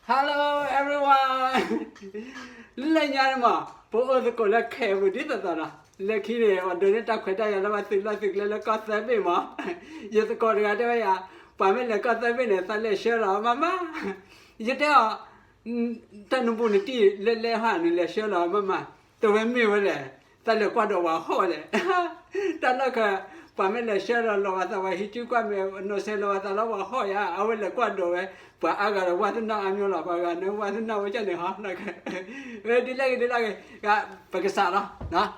Hello everyone. Lenyarma, po the kola kevu did the Lucky or donate a queta and I think like the cost of bima. Yes, the corridor, Pamela got the minute, and let share our mamma. You tell Tanubunity, let Han, let share our mamma. To when me were there, that the quad of our hole. That like a Pamela share a lot of what he took no sell at a lower hoya, I will a quad but I got a water now, I'm your love. I got no water now, which I know. Like, where did I got Pakistan? No?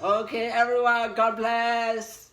Okay, everyone, God bless.